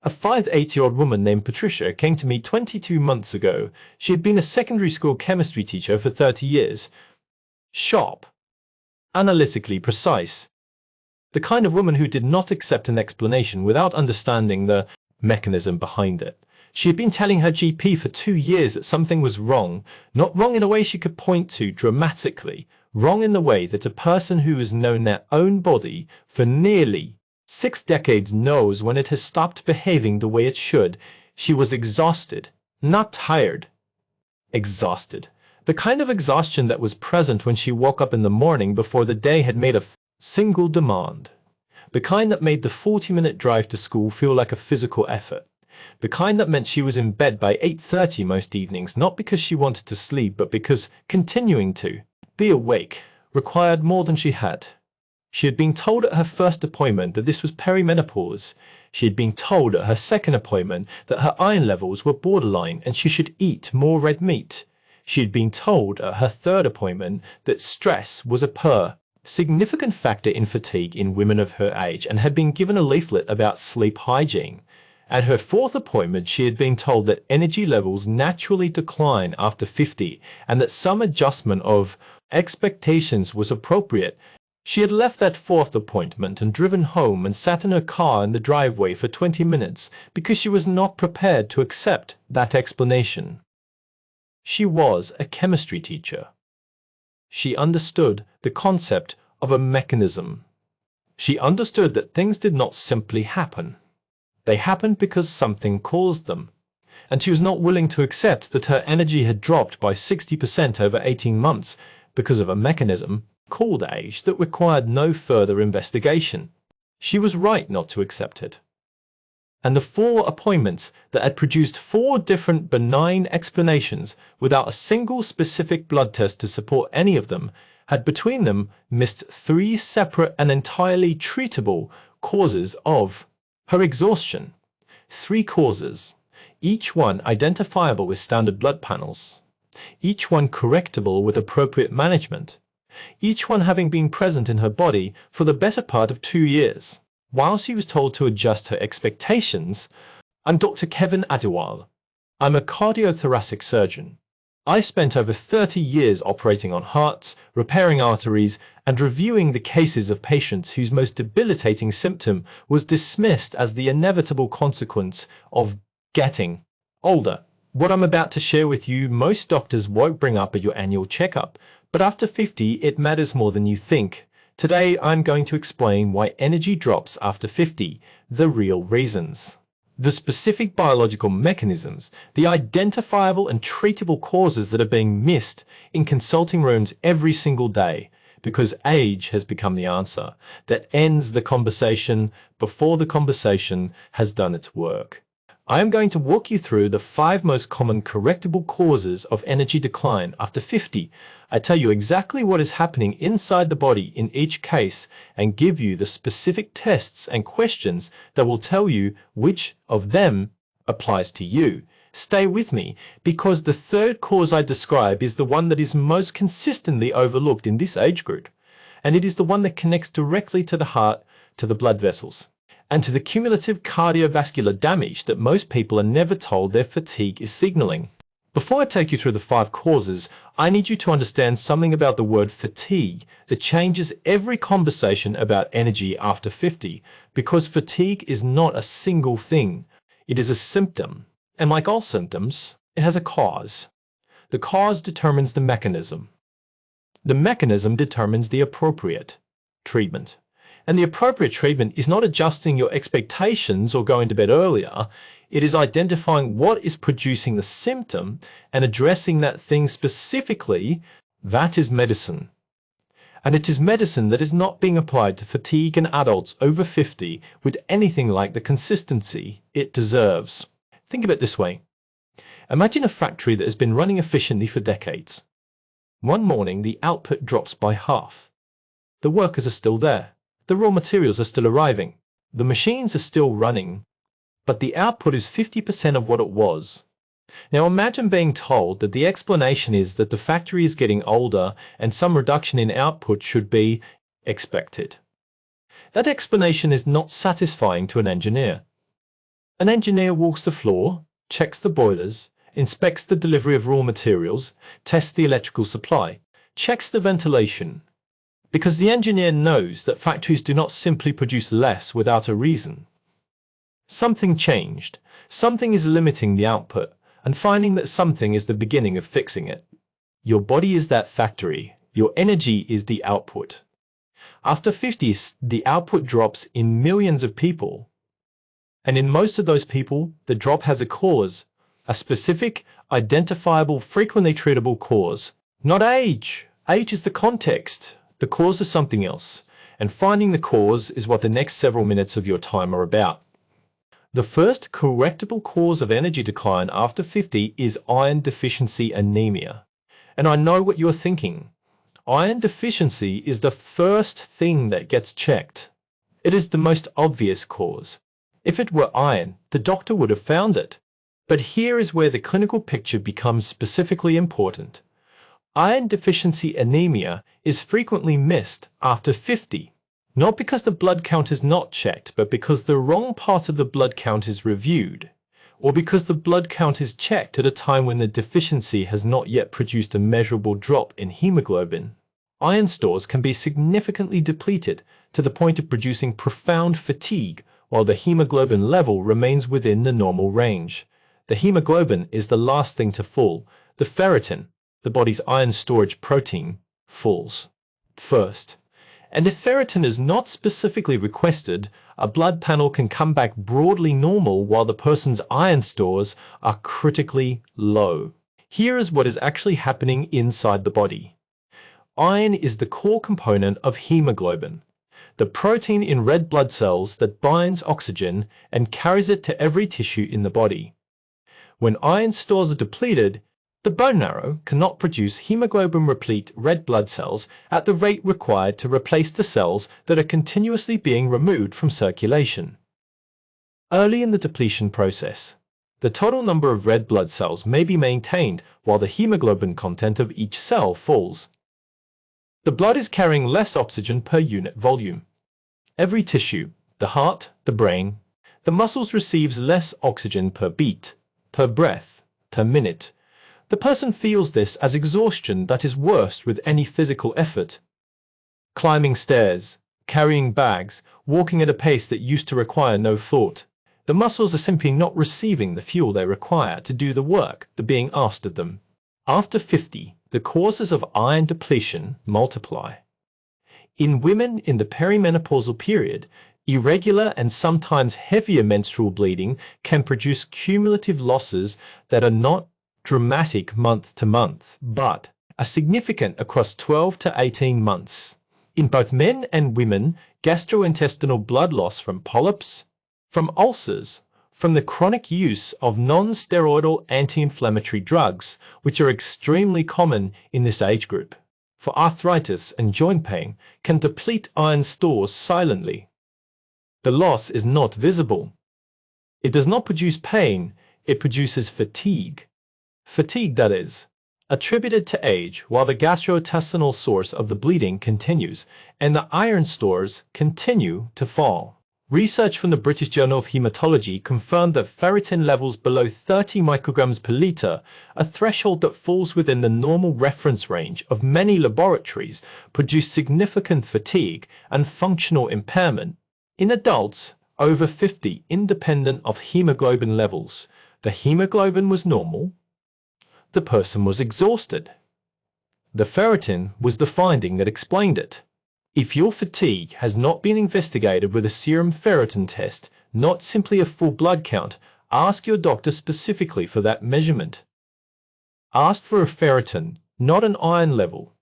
A 58-year-old woman named Patricia came to me 22 months ago. She had been a secondary school chemistry teacher for 30 years. Sharp, analytically precise. The kind of woman who did not accept an explanation without understanding the mechanism behind it. She had been telling her GP for 2 years that something was wrong, not wrong in a way she could point to dramatically, wrong in the way that a person who has known their own body for nearly 6 decades knows when it has stopped behaving the way it should. She was exhausted, not tired. Exhausted. The kind of exhaustion that was present when she woke up in the morning before the day had made a single demand. The kind that made the 40-minute drive to school feel like a physical effort. The kind that meant she was in bed by 8:30 most evenings, not because she wanted to sleep, but because continuing to be awake required more than she had. She had been told at her first appointment that this was perimenopause. She had been told at her second appointment that her iron levels were borderline and she should eat more red meat. She had been told at her third appointment that stress was a significant factor in fatigue in women of her age and had been given a leaflet about sleep hygiene. At her fourth appointment, she had been told that energy levels naturally decline after 50 and that some adjustment of expectations was appropriate. She had left that fourth appointment and driven home and sat in her car in the driveway for 20 minutes because she was not prepared to accept that explanation. She was a chemistry teacher. She understood the concept of a mechanism. She understood that things did not simply happen. They happened because something caused them. And she was not willing to accept that her energy had dropped by 60% over 18 months because of a mechanism called age that required no further investigation. She was right not to accept it. And the 4 appointments that had produced 4 different benign explanations without a single specific blood test to support any of them had between them missed 3 separate and entirely treatable causes of her exhaustion. 3 causes, each one identifiable with standard blood panels, each one correctable with appropriate management, each one having been present in her body for the better part of 2 years. While she was told to adjust her expectations, I'm Dr. Kevin Adiwal. I'm a cardiothoracic surgeon. I spent over 30 years operating on hearts, repairing arteries, and reviewing the cases of patients whose most debilitating symptom was dismissed as the inevitable consequence of getting older. What I'm about to share with you, most doctors won't bring up at your annual checkup, but after 50, it matters more than you think. Today, I'm going to explain why energy drops after 50, the real reasons, the specific biological mechanisms, the identifiable and treatable causes that are being missed in consulting rooms every single day, because age has become the answer that ends the conversation before the conversation has done its work. I am going to walk you through the 5 most common correctable causes of energy decline after 50. I tell you exactly what is happening inside the body in each case and give you the specific tests and questions that will tell you which of them applies to you. Stay with me, because the third cause I describe is the one that is most consistently overlooked in this age group, and it is the one that connects directly to the heart, to the blood vessels, and to the cumulative cardiovascular damage that most people are never told their fatigue is signaling. Before I take you through the 5 causes, I need you to understand something about the word fatigue that changes every conversation about energy after 50, because fatigue is not a single thing. It is a symptom, and like all symptoms, it has a cause. The cause determines the mechanism. The mechanism determines the appropriate treatment. And the appropriate treatment is not adjusting your expectations or going to bed earlier. It is identifying what is producing the symptom and addressing that thing specifically. That is medicine. And it is medicine that is not being applied to fatigue in adults over 50 with anything like the consistency it deserves. Think of it this way. Imagine a factory that has been running efficiently for decades. One morning, the output drops by half. The workers are still there. The raw materials are still arriving. The machines are still running, but the output is 50% of what it was. Now imagine being told that the explanation is that the factory is getting older and some reduction in output should be expected. That explanation is not satisfying to an engineer. An engineer walks the floor, checks the boilers, inspects the delivery of raw materials, tests the electrical supply, checks the ventilation, because the engineer knows that factories do not simply produce less without a reason. Something changed, something is limiting the output, and finding that something is the beginning of fixing it. Your body is that factory, your energy is the output. After 50, the output drops in millions of people. And in most of those people, the drop has a cause, a specific, identifiable, frequently treatable cause. Not age. Age is the context. The cause is something else. And finding the cause is what the next several minutes of your time are about. The first correctable cause of energy decline after 50 is iron deficiency anemia. And I know what you're thinking. Iron deficiency is the first thing that gets checked. It is the most obvious cause. If it were iron, the doctor would have found it. But here is where the clinical picture becomes specifically important. Iron deficiency anemia is frequently missed after 50. Not because the blood count is not checked, but because the wrong part of the blood count is reviewed, or because the blood count is checked at a time when the deficiency has not yet produced a measurable drop in hemoglobin. Iron stores can be significantly depleted to the point of producing profound fatigue, while the hemoglobin level remains within the normal range. The hemoglobin is the last thing to fall. The ferritin, the body's iron storage protein, falls first. And if ferritin is not specifically requested, a blood panel can come back broadly normal while the person's iron stores are critically low. Here is what is actually happening inside the body. Iron is the core component of hemoglobin, the protein in red blood cells that binds oxygen and carries it to every tissue in the body. When iron stores are depleted, the bone marrow cannot produce hemoglobin-replete red blood cells at the rate required to replace the cells that are continuously being removed from circulation. Early in the depletion process, the total number of red blood cells may be maintained while the hemoglobin content of each cell falls. The blood is carrying less oxygen per unit volume. Every tissue, the heart, the brain, the muscles receives less oxygen per beat, per breath, per minute. The person feels this as exhaustion that is worse with any physical effort. Climbing stairs, carrying bags, walking at a pace that used to require no thought. The muscles are simply not receiving the fuel they require to do the work that being asked of them. After 50, the causes of iron depletion multiply. In women in the perimenopausal period, irregular and sometimes heavier menstrual bleeding can produce cumulative losses that are not dramatic month to month, but are significant across 12 to 18 months. In both men and women, gastrointestinal blood loss from polyps, from ulcers, from the chronic use of non-steroidal anti-inflammatory drugs, which are extremely common in this age group, for arthritis and joint pain, can deplete iron stores silently. The loss is not visible. It does not produce pain, it produces fatigue. Fatigue, that is, attributed to age, while the gastrointestinal source of the bleeding continues and the iron stores continue to fall. Research from the British Journal of Haematology confirmed that ferritin levels below 30 micrograms per litre, a threshold that falls within the normal reference range of many laboratories, produce significant fatigue and functional impairment. In adults over 50, independent of hemoglobin levels, the hemoglobin was normal. The person was exhausted. The ferritin was the finding that explained it. If your fatigue has not been investigated with a serum ferritin test, not simply a full blood count, ask your doctor specifically for that measurement. Ask for a ferritin, not an iron level.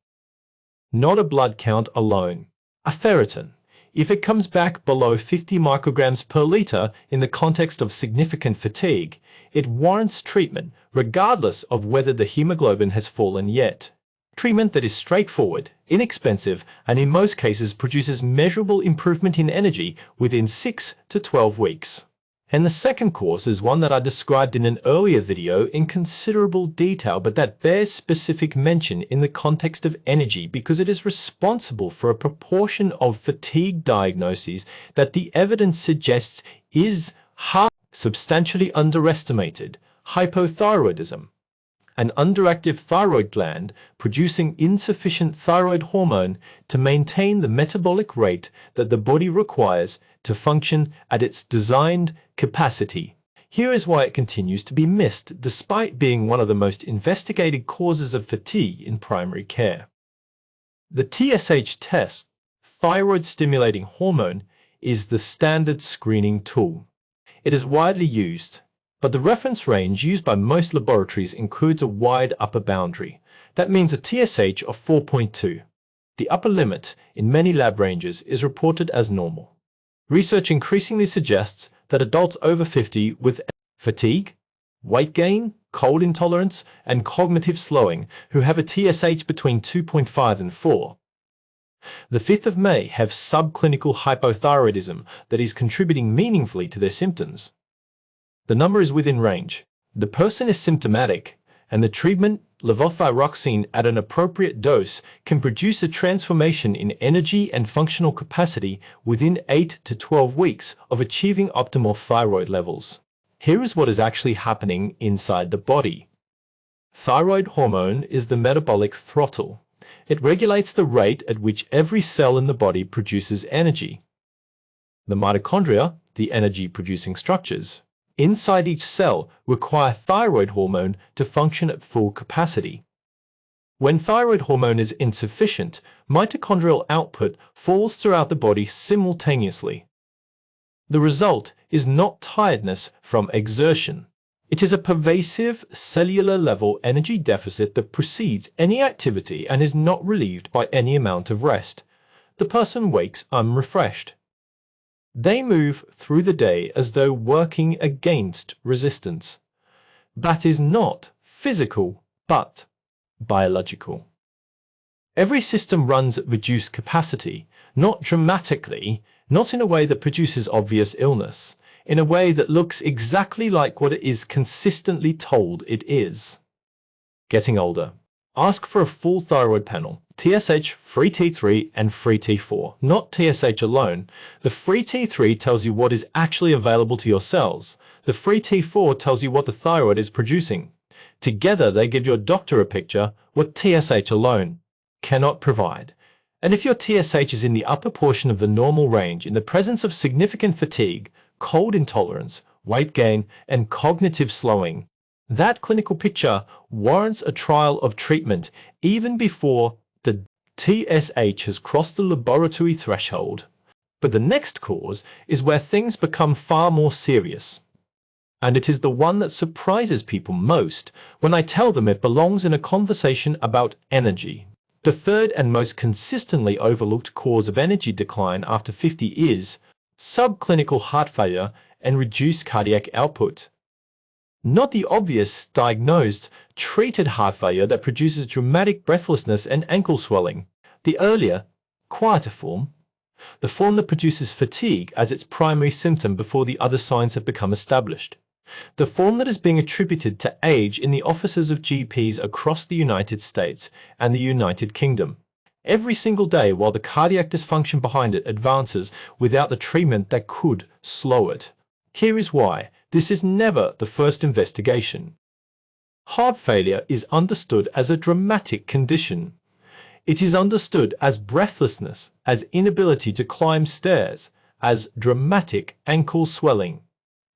Not a blood count alone. A ferritin. If it comes back below 50 micrograms per litre in the context of significant fatigue, it warrants treatment regardless of whether the hemoglobin has fallen yet. Treatment that is straightforward, inexpensive, and in most cases produces measurable improvement in energy within 6 to 12 weeks. And the second course is one that I described in an earlier video in considerable detail, but that bears specific mention in the context of energy because it is responsible for a proportion of fatigue diagnoses that the evidence suggests is hard. substantially underestimated hypothyroidism, an underactive thyroid gland producing insufficient thyroid hormone to maintain the metabolic rate that the body requires to function at its designed capacity. Here is why it continues to be missed despite being one of the most investigated causes of fatigue in primary care. The TSH test, thyroid stimulating hormone, is the standard screening tool. It is widely used, but the reference range used by most laboratories includes a wide upper boundary. That means a TSH of 4.2. The upper limit in many lab ranges is reported as normal. Research increasingly suggests that adults over 50 with fatigue, weight gain, cold intolerance, and cognitive slowing who have a TSH between 2.5 and 4. The 5th of May have subclinical hypothyroidism that is contributing meaningfully to their symptoms. The number is within range. The person is symptomatic, and the treatment, levothyroxine at an appropriate dose, can produce a transformation in energy and functional capacity within 8 to 12 weeks of achieving optimal thyroid levels. Here is what is actually happening inside the body. Thyroid hormone is the metabolic throttle. It regulates the rate at which every cell in the body produces energy. The mitochondria, the energy-producing structures, inside each cell require thyroid hormone to function at full capacity. When thyroid hormone is insufficient, mitochondrial output falls throughout the body simultaneously. The result is not tiredness from exertion. It is a pervasive cellular-level energy deficit that precedes any activity and is not relieved by any amount of rest. The person wakes unrefreshed. They move through the day as though working against resistance. That is not physical, but biological. Every system runs at reduced capacity, not dramatically, not in a way that produces obvious illness, in a way that looks exactly like what it is consistently told it is. Getting older. Ask for a full thyroid panel, TSH, free T3, and free T4, not TSH alone. The free T3 tells you what is actually available to your cells. The free T4 tells you what the thyroid is producing. Together, they give your doctor a picture what TSH alone cannot provide. And if your TSH is in the upper portion of the normal range in the presence of significant fatigue, cold intolerance, weight gain, and cognitive slowing, that clinical picture warrants a trial of treatment even before the TSH has crossed the laboratory threshold. But the next cause is where things become far more serious. And it is the one that surprises people most when I tell them it belongs in a conversation about energy. The third and most consistently overlooked cause of energy decline after 50 is subclinical heart failure and reduced cardiac output. Not the obvious, diagnosed, treated heart failure that produces dramatic breathlessness and ankle swelling. The earlier, quieter form. The form that produces fatigue as its primary symptom before the other signs have become established. The form that is being attributed to age in the offices of GPs across the United States and the United Kingdom. Every single day while the cardiac dysfunction behind it advances without the treatment that could slow it. Here is why. This is never the first investigation. Heart failure is understood as a dramatic condition. It is understood as breathlessness, as inability to climb stairs, as dramatic ankle swelling,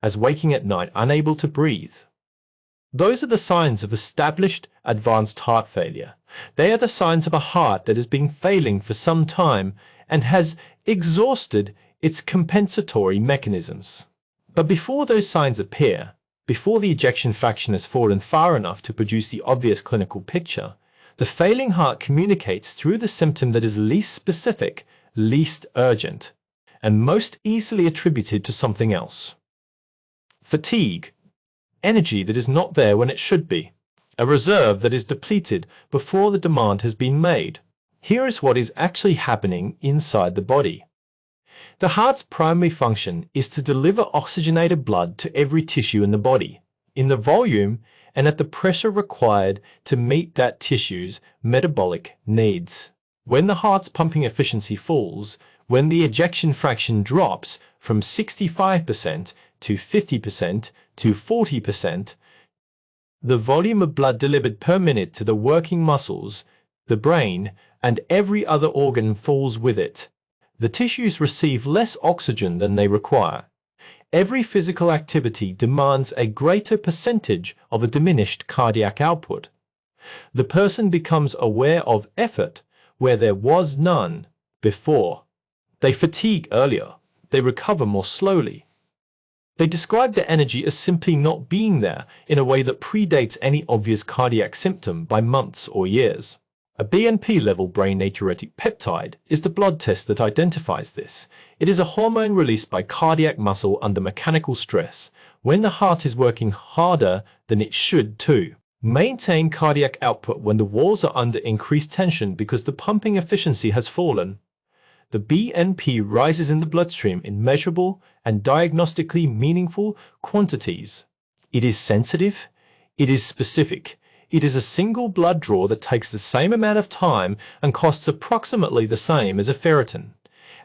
as waking at night unable to breathe. Those are the signs of established advanced heart failure. They are the signs of a heart that has been failing for some time and has exhausted its compensatory mechanisms. But before those signs appear, before the ejection fraction has fallen far enough to produce the obvious clinical picture, the failing heart communicates through the symptom that is least specific, least urgent, and most easily attributed to something else. Fatigue. Energy that is not there when it should be. A reserve that is depleted before the demand has been made. Here is what is actually happening inside the body. The heart's primary function is to deliver oxygenated blood to every tissue in the body, in the volume and at the pressure required to meet that tissue's metabolic needs. When the heart's pumping efficiency falls, when the ejection fraction drops, from 65% to 50% to 40%. The volume of blood delivered per minute to the working muscles, the brain, and every other organ falls with it. The tissues receive less oxygen than they require. Every physical activity demands a greater percentage of a diminished cardiac output. The person becomes aware of effort where there was none before. They fatigue earlier. They recover more slowly. They describe their energy as simply not being there in a way that predates any obvious cardiac symptom by months or years. A BNP-level brain natriuretic peptide is the blood test that identifies this. It is a hormone released by cardiac muscle under mechanical stress, when the heart is working harder than it should to maintain cardiac output when the walls are under increased tension because the pumping efficiency has fallen. The BNP rises in the bloodstream in measurable and diagnostically meaningful quantities. It is sensitive. It is specific. It is a single blood draw that takes the same amount of time and costs approximately the same as a ferritin.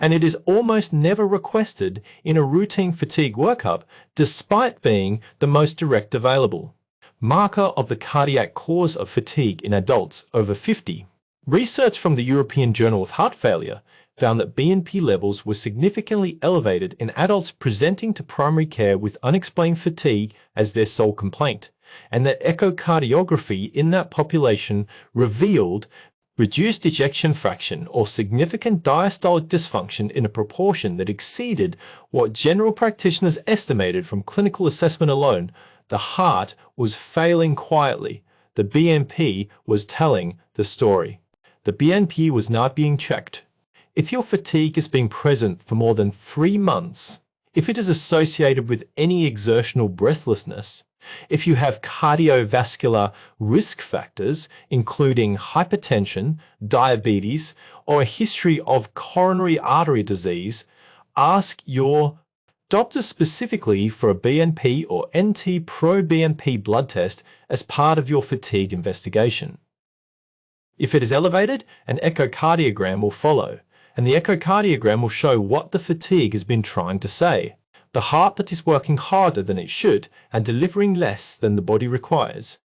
And it is almost never requested in a routine fatigue workup, despite being the most direct available marker of the cardiac cause of fatigue in adults over 50. Research from the European Journal of Heart Failure found that BNP levels were significantly elevated in adults presenting to primary care with unexplained fatigue as their sole complaint, and that echocardiography in that population revealed reduced ejection fraction or significant diastolic dysfunction in a proportion that exceeded what general practitioners estimated from clinical assessment alone. The heart was failing quietly. The BNP was telling the story. The BNP was not being checked. If your fatigue has been present for more than 3 months, if it is associated with any exertional breathlessness, if you have cardiovascular risk factors, including hypertension, diabetes, or a history of coronary artery disease, ask your doctor specifically for a BNP or NT-proBNP blood test as part of your fatigue investigation. If it is elevated, an echocardiogram will follow, and the echocardiogram will show what the fatigue has been trying to say. The heart that is working harder than it should and delivering less than the body requires.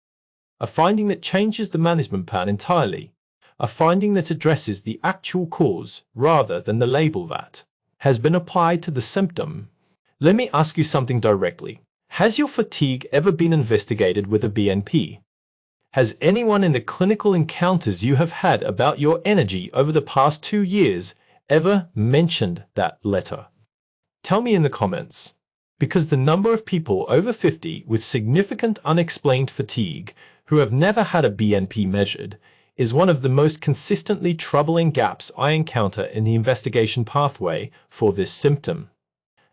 A finding that changes the management plan entirely. A finding that addresses the actual cause rather than the label that has been applied to the symptom. Let me ask you something directly. Has your fatigue ever been investigated with a BNP? Has anyone in the clinical encounters you have had about your energy over the past 2 years ever mentioned that letter? Tell me in the comments, because the number of people over 50 with significant unexplained fatigue who have never had a BNP measured is one of the most consistently troubling gaps I encounter in the investigation pathway for this symptom.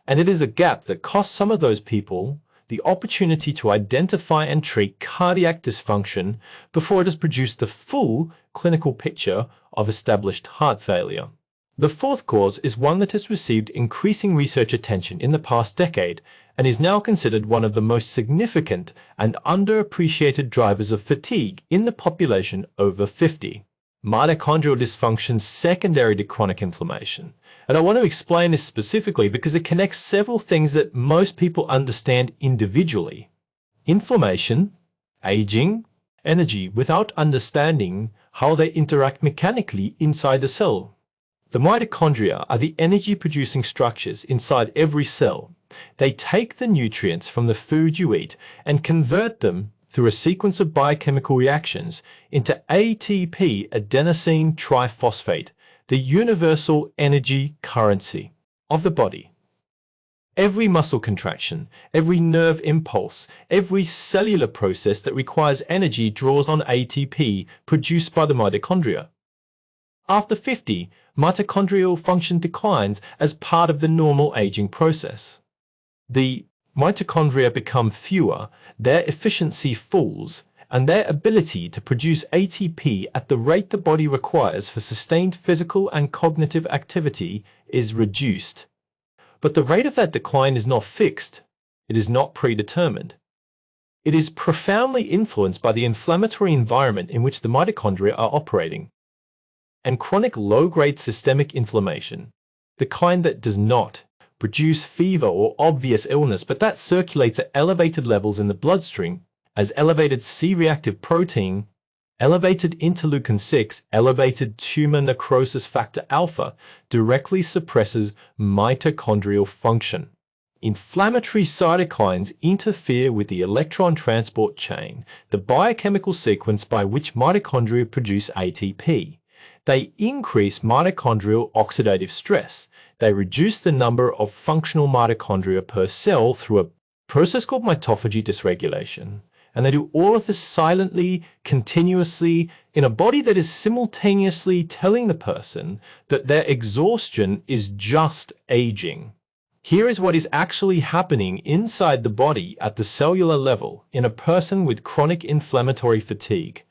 And it is a gap that costs some of those people the opportunity to identify and treat cardiac dysfunction before it has produced the full clinical picture of established heart failure. The fourth cause is one that has received increasing research attention in the past decade and is now considered one of the most significant and underappreciated drivers of fatigue in the population over 50. Mitochondrial dysfunction secondary to chronic inflammation. And I want to explain this specifically because it connects several things that most people understand individually. Inflammation, aging, energy, without understanding how they interact mechanically inside the cell. The mitochondria are the energy-producing structures inside every cell. They take the nutrients from the food you eat and convert them through a sequence of biochemical reactions into ATP, adenosine triphosphate, the universal energy currency of the body. Every muscle contraction, every nerve impulse, every cellular process that requires energy draws on ATP produced by the mitochondria. After 50, mitochondrial function declines as part of the normal aging process. The mitochondria become fewer, their efficiency falls, and their ability to produce ATP at the rate the body requires for sustained physical and cognitive activity is reduced. But the rate of that decline is not fixed. It is not predetermined. It is profoundly influenced by the inflammatory environment in which the mitochondria are operating. And chronic low-grade systemic inflammation, the kind that does not produce fever or obvious illness, but that circulates at elevated levels in the bloodstream, as elevated C-reactive protein, elevated interleukin-6, elevated tumor necrosis factor alpha directly suppresses mitochondrial function. Inflammatory cytokines interfere with the electron transport chain, the biochemical sequence by which mitochondria produce ATP. They increase mitochondrial oxidative stress. They reduce the number of functional mitochondria per cell through a process called mitophagy dysregulation. And they do all of this silently, continuously, in a body that is simultaneously telling the person that their exhaustion is just aging. Here is what is actually happening inside the body at the cellular level in a person with chronic inflammatory fatigue.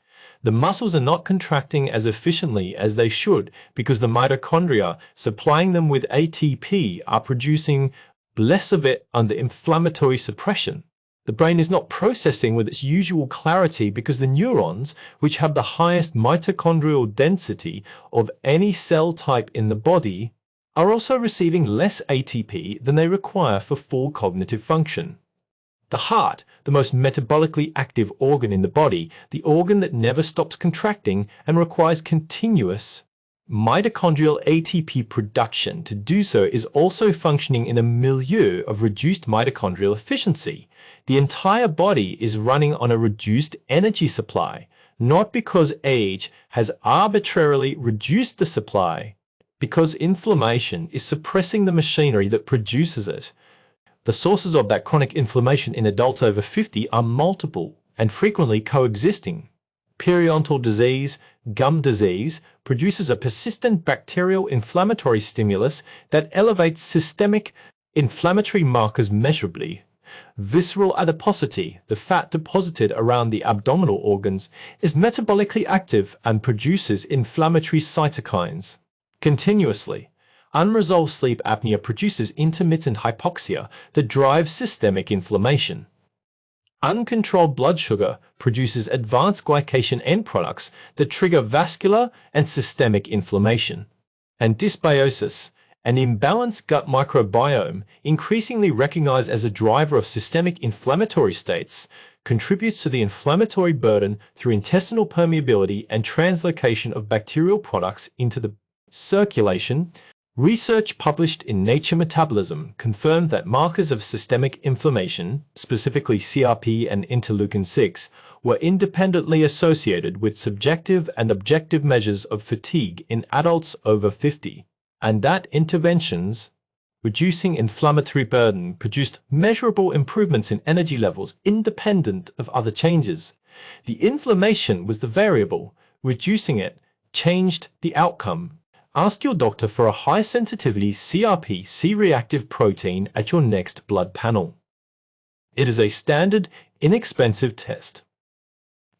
The muscles are not contracting as efficiently as they should because the mitochondria supplying them with ATP are producing less of it under inflammatory suppression. The brain is not processing with its usual clarity because the neurons, which have the highest mitochondrial density of any cell type in the body, are also receiving less ATP than they require for full cognitive function. The heart, the most metabolically active organ in the body, the organ that never stops contracting and requires continuous mitochondrial ATP production to do so, is also functioning in a milieu of reduced mitochondrial efficiency. The entire body is running on a reduced energy supply, not because age has arbitrarily reduced the supply, because inflammation is suppressing the machinery that produces it. The sources of that chronic inflammation in adults over 50 are multiple and frequently coexisting. Periodontal disease, gum disease, produces a persistent bacterial inflammatory stimulus that elevates systemic inflammatory markers measurably. Visceral adiposity, the fat deposited around the abdominal organs, is metabolically active and produces inflammatory cytokines. Continuously, unresolved sleep apnea produces intermittent hypoxia that drives systemic inflammation. Uncontrolled blood sugar produces advanced glycation end products that trigger vascular and systemic inflammation. And dysbiosis, an imbalanced gut microbiome, increasingly recognized as a driver of systemic inflammatory states, contributes to the inflammatory burden through intestinal permeability and translocation of bacterial products into the circulation. Research published in Nature Metabolism confirmed that markers of systemic inflammation, specifically CRP and interleukin-6, were independently associated with subjective and objective measures of fatigue in adults over 50, and that interventions reducing inflammatory burden produced measurable improvements in energy levels independent of other changes. The inflammation was the variable. Reducing it changed the outcome. Ask your doctor for a high-sensitivity CRP C-reactive protein at your next blood panel. It is a standard, inexpensive test.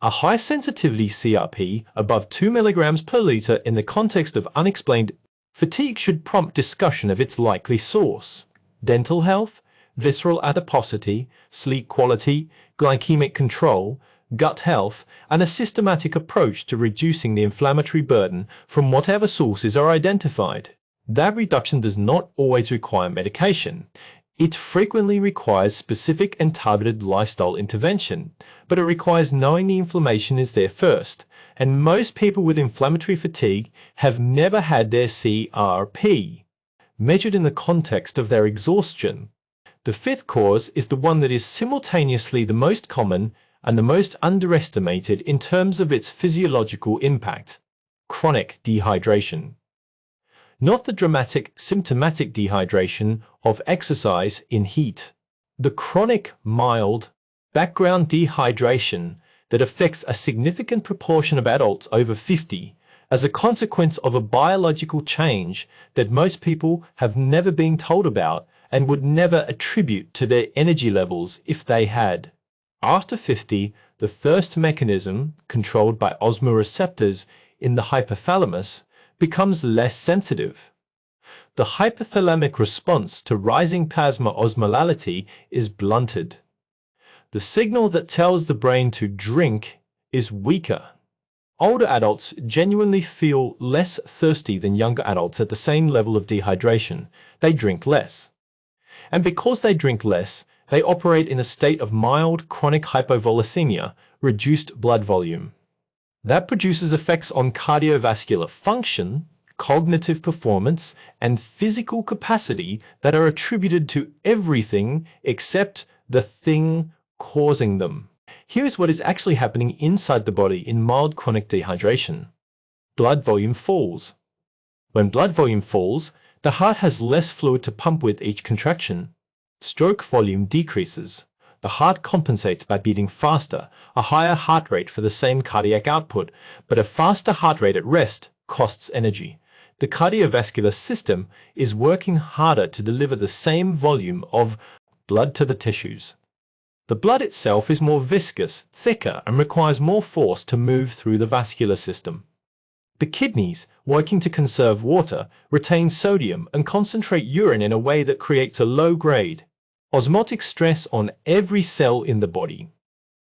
A high-sensitivity CRP above 2 mg per liter in the context of unexplained fatigue should prompt discussion of its likely source. Dental health, visceral adiposity, sleep quality, glycemic control, gut health, and a systematic approach to reducing the inflammatory burden from whatever sources are identified. That reduction does not always require medication. It frequently requires specific and targeted lifestyle intervention, but it requires knowing the inflammation is there first, and most people with inflammatory fatigue have never had their CRP measured in the context of their exhaustion. The fifth cause is the one that is simultaneously the most common and the most underestimated in terms of its physiological impact: chronic dehydration. Not the dramatic, symptomatic dehydration of exercise in heat. The chronic, mild, background dehydration that affects a significant proportion of adults over 50 as a consequence of a biological change that most people have never been told about and would never attribute to their energy levels if they had. After 50, the thirst mechanism, controlled by osmoreceptors in the hypothalamus, becomes less sensitive. The hypothalamic response to rising plasma osmolality is blunted. The signal that tells the brain to drink is weaker. Older adults genuinely feel less thirsty than younger adults at the same level of dehydration. They drink less. And because they drink less, they operate in a state of mild chronic hypovolemia, reduced blood volume. That produces effects on cardiovascular function, cognitive performance, and physical capacity that are attributed to everything except the thing causing them. Here's what is actually happening inside the body in mild chronic dehydration. Blood volume falls. When blood volume falls, the heart has less fluid to pump with each contraction. Stroke volume decreases. The heart compensates by beating faster, a higher heart rate for the same cardiac output, but a faster heart rate at rest costs energy. The cardiovascular system is working harder to deliver the same volume of blood to the tissues. The blood itself is more viscous, thicker, and requires more force to move through the vascular system. The kidneys, working to conserve water, retain sodium and concentrate urine in a way that creates a low-grade osmotic stress on every cell in the body.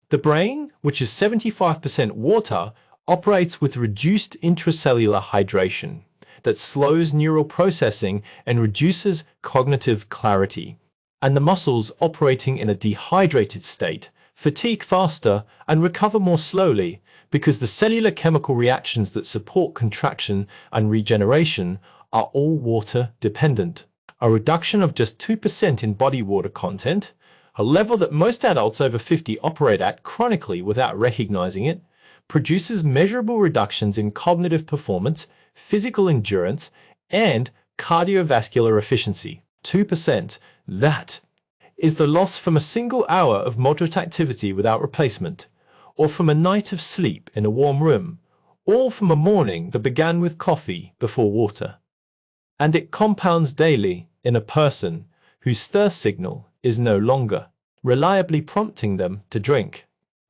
The brain, which is 75% water, operates with reduced intracellular hydration that slows neural processing and reduces cognitive clarity. And the muscles operating in a dehydrated state fatigue faster and recover more slowly because the cellular chemical reactions that support contraction and regeneration are all water dependent. A reduction of just 2% in body water content, a level that most adults over 50 operate at chronically without recognizing it, produces measurable reductions in cognitive performance, physical endurance, and cardiovascular efficiency. 2%. That is the loss from a single hour of moderate activity without replacement, or from a night of sleep in a warm room, or from a morning that began with coffee before water. And it compounds daily in a person whose thirst signal is no longer reliably prompting them to drink.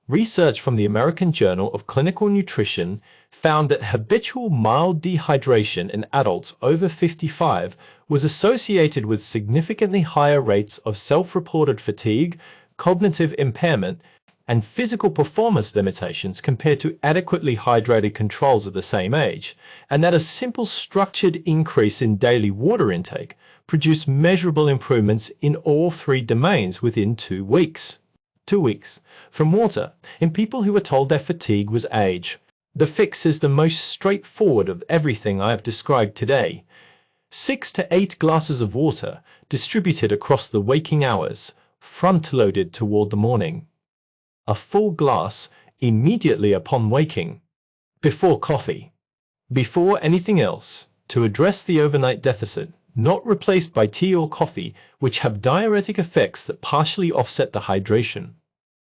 Research from the American Journal of Clinical Nutrition found that habitual mild dehydration in adults over 55 was associated with significantly higher rates of self-reported fatigue, cognitive impairment, and physical performance limitations compared to adequately hydrated controls of the same age, and that a simple structured increase in daily water intake produced measurable improvements in all three domains within 2 weeks. 2 weeks from water in people who were told their fatigue was age. The fix is the most straightforward of everything I have described today. 6 to 8 glasses of water distributed across the waking hours, front-loaded toward the morning. A full glass immediately upon waking, before coffee, before anything else, to address the overnight deficit, not replaced by tea or coffee, which have diuretic effects that partially offset the hydration.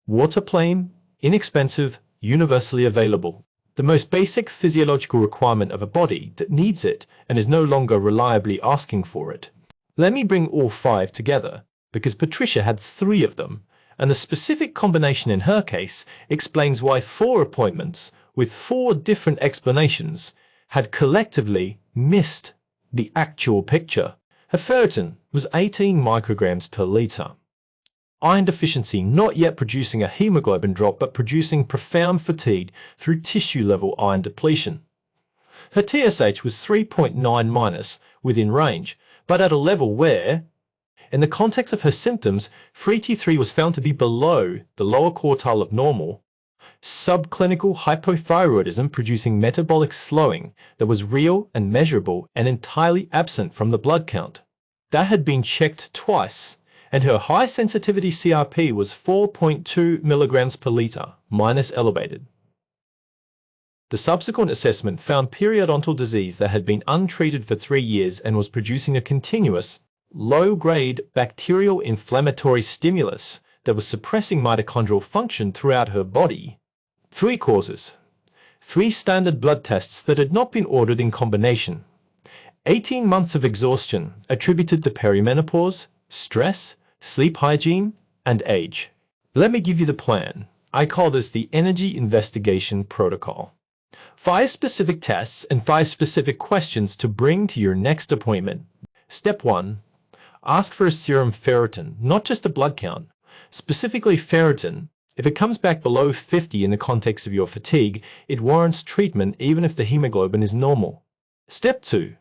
Water plain, inexpensive, universally available. The most basic physiological requirement of a body that needs it and is no longer reliably asking for it. Let me bring all 5 together, because Patricia had 3 of them, and the specific combination in her case explains why 4 appointments with 4 different explanations had collectively missed the actual picture. Her ferritin was 18 micrograms per liter. Iron deficiency not yet producing a hemoglobin drop but producing profound fatigue through tissue-level iron depletion. Her TSH was 3.9- within range, but at a level where, in the context of her symptoms, free T3 was found to be below the lower quartile of normal. Subclinical hypothyroidism producing metabolic slowing that was real and measurable and entirely absent from the blood count. That had been checked twice, and her high sensitivity CRP was 4.2 milligrams per liter, minus elevated. The subsequent assessment found periodontal disease that had been untreated for 3 years and was producing a continuous, low-grade bacterial inflammatory stimulus that was suppressing mitochondrial function throughout her body. 3 causes. 3 standard blood tests that had not been ordered in combination. 18 months of exhaustion attributed to perimenopause, stress, sleep hygiene, and age. Let me give you the plan. I call this the Energy Investigation Protocol. 5 specific tests and 5 specific questions to bring to your next appointment. Step 1. Ask for a serum ferritin, not just a blood count. Specifically ferritin. If it comes back below 50 in the context of your fatigue, it warrants treatment even if the hemoglobin is normal. Step 2.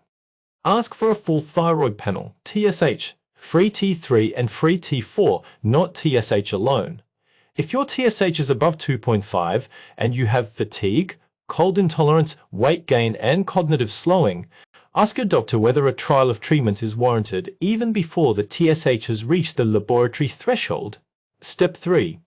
Ask for a full thyroid panel, TSH, free T3 and free T4, not TSH alone. If your TSH is above 2.5 and you have fatigue, cold intolerance, weight gain, and cognitive slowing, ask your doctor whether a trial of treatment is warranted even before the TSH has reached the laboratory threshold. Step 3.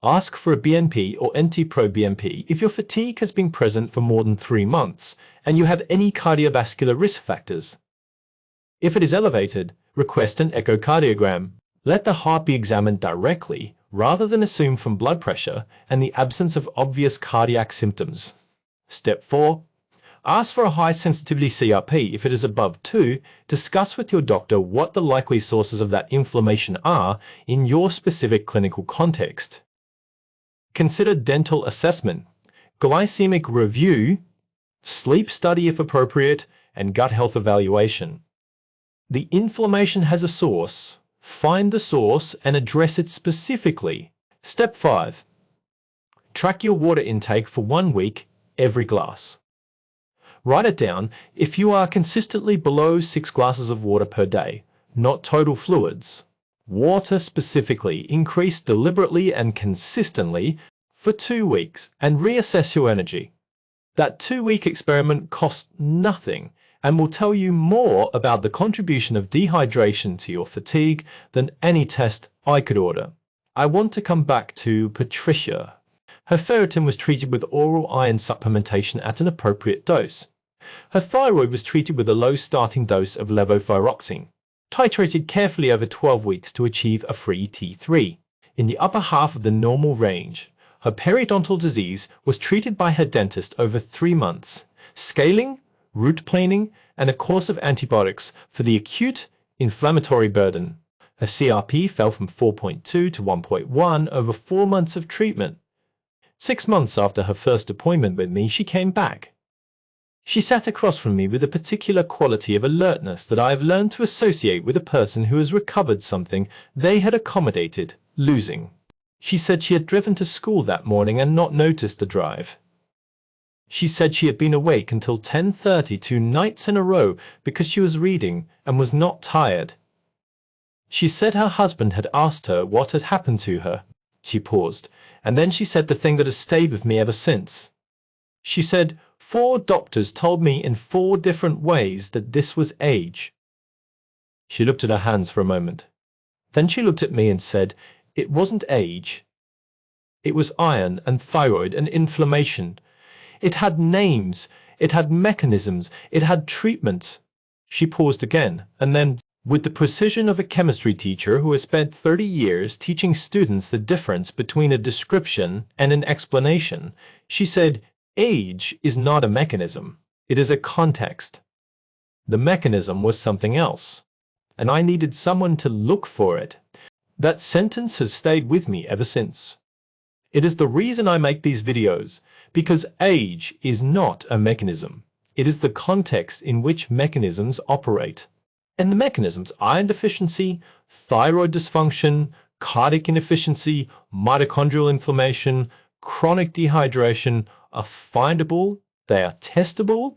Ask for a BNP or NT-proBNP if your fatigue has been present for more than 3 months and you have any cardiovascular risk factors. If it is elevated, request an echocardiogram. Let the heart be examined directly rather than assume from blood pressure and the absence of obvious cardiac symptoms. Step 4. Ask for a high sensitivity CRP if it is above 2. Discuss with your doctor what the likely sources of that inflammation are in your specific clinical context. Consider dental assessment, glycemic review, sleep study if appropriate, and gut health evaluation. The inflammation has a source. Find the source and address it specifically. Step 5. Track your water intake for 1 week, every glass. Write it down if you are consistently below 6 glasses of water per day, not total fluids. Water specifically, increase deliberately and consistently for 2 weeks and reassess your energy. That 2-week experiment costs nothing and will tell you more about the contribution of dehydration to your fatigue than any test I could order. I want to come back to Patricia. Her ferritin was treated with oral iron supplementation at an appropriate dose. Her thyroid was treated with a low starting dose of levothyroxine, titrated carefully over 12 weeks to achieve a free T3 in the upper half of the normal range. Her periodontal disease was treated by her dentist over 3 months, scaling, root planing, and a course of antibiotics for the acute inflammatory burden. Her CRP fell from 4.2 to 1.1 over 4 months of treatment. 6 months after her first appointment with me, she came back. She sat across from me with a particular quality of alertness that I have learned to associate with a person who has recovered something they had accommodated losing. She said she had driven to school that morning and not noticed the drive. She said she had been awake until 10:30 2 nights in a row because she was reading and was not tired. She said her husband had asked her what had happened to her. She paused, and then she said the thing that has stayed with me ever since. She said, 4 doctors told me in 4 different ways that this was age. She looked at her hands for a moment. Then she looked at me and said, it wasn't age. It was iron and thyroid and inflammation. It had names, it had mechanisms, it had treatments. She paused again, and then, with the precision of a chemistry teacher who has spent 30 years teaching students the difference between a description and an explanation, she said, age is not a mechanism, it is a context. The mechanism was something else, and I needed someone to look for it. That sentence has stayed with me ever since. It is the reason I make these videos, because age is not a mechanism. It is the context in which mechanisms operate. And the mechanisms, iron deficiency, thyroid dysfunction, cardiac inefficiency, mitochondrial inflammation, chronic dehydration, are findable, they are testable,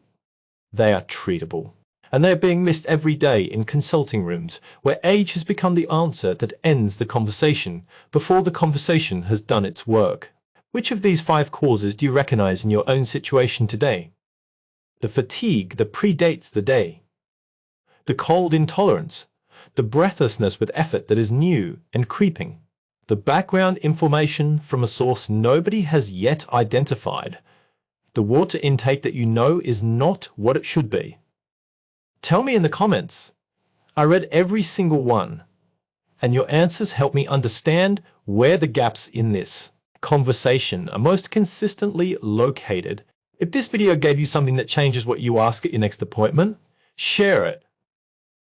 they are treatable. And they are being missed every day in consulting rooms where age has become the answer that ends the conversation before the conversation has done its work. Which of these 5 causes do you recognize in your own situation today? The fatigue that predates the day. The cold intolerance. The breathlessness with effort that is new and creeping. The background inflammation from a source nobody has yet identified. The water intake that you know is not what it should be. Tell me in the comments. I read every single one, and your answers help me understand where the gaps in this conversation are most consistently located. If this video gave you something that changes what you ask at your next appointment, share it.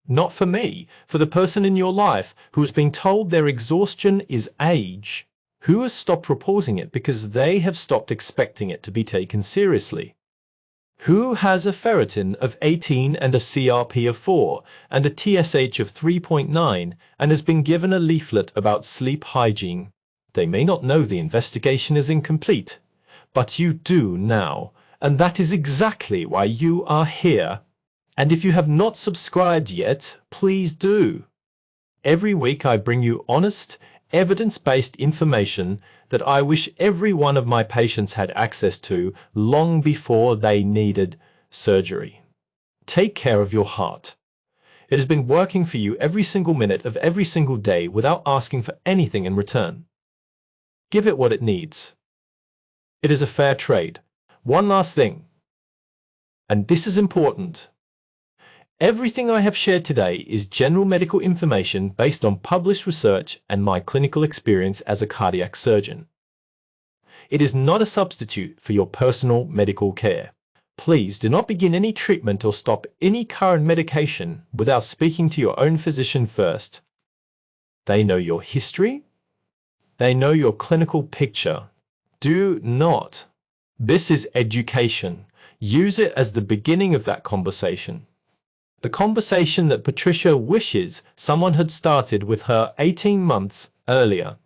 Not for me, for the person in your life who has been told their exhaustion is age, who has stopped reporting it because they have stopped expecting it to be taken seriously. Who has a ferritin of 18 and a CRP of 4 and a TSH of 3.9 and has been given a leaflet about sleep hygiene. They may not know the investigation is incomplete, but you do now, and that is exactly why you are here. And if you have not subscribed yet, please do. Every week I bring you honest, evidence-based information that I wish every one of my patients had access to long before they needed surgery. Take care of your heart. It has been working for you every single minute of every single day without asking for anything in return. Give it what it needs. It is a fair trade. One last thing, and this is important. Everything I have shared today is general medical information based on published research and my clinical experience as a cardiac surgeon. It is not a substitute for your personal medical care. Please do not begin any treatment or stop any current medication without speaking to your own physician first. They know your history. They know your clinical picture. Do not. This is education. Use it as the beginning of that conversation. The conversation that Patricia wishes someone had started with her 18 months earlier.